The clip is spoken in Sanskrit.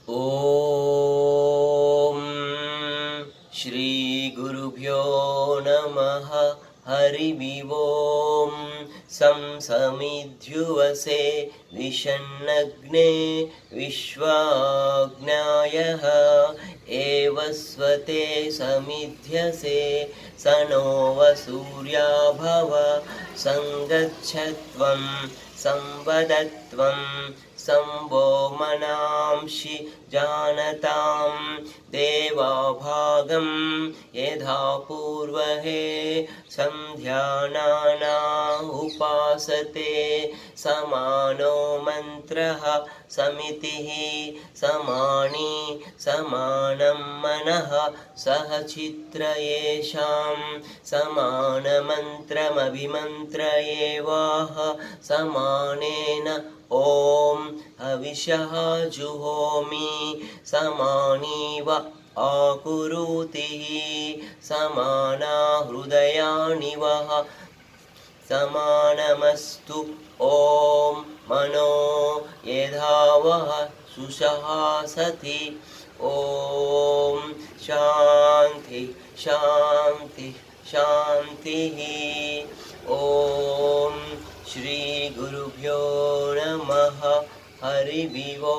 ॐ श्री गुरुभ्यो नमः। हरिः ॐ समिध्युवसे विषन्नग्ने विश्वाज्ञायः एवस्वते समिध्यसे स नो वसूर्या भव संगच्छत्वं संवदत्वं संवो मनांसि जानतां देवाभागं यथा पूर्वहे संध्यानाना उपासते समानो मन्त्रः समितिः समानी समानं मनः सह चित्र येषां समानमन्त्रमभिमन्त्रयेवाह समानेन ॐ हविषः जुहोमि समानीव आकुरुतिः समाना हृदयानि वः समानमस्तु ॐ मनो यथा वः सुषहासति ॐ शान्ति शान्ति शान्तिः। ॐ श्री गुरुभ्यो नमः। हरिः ॐ।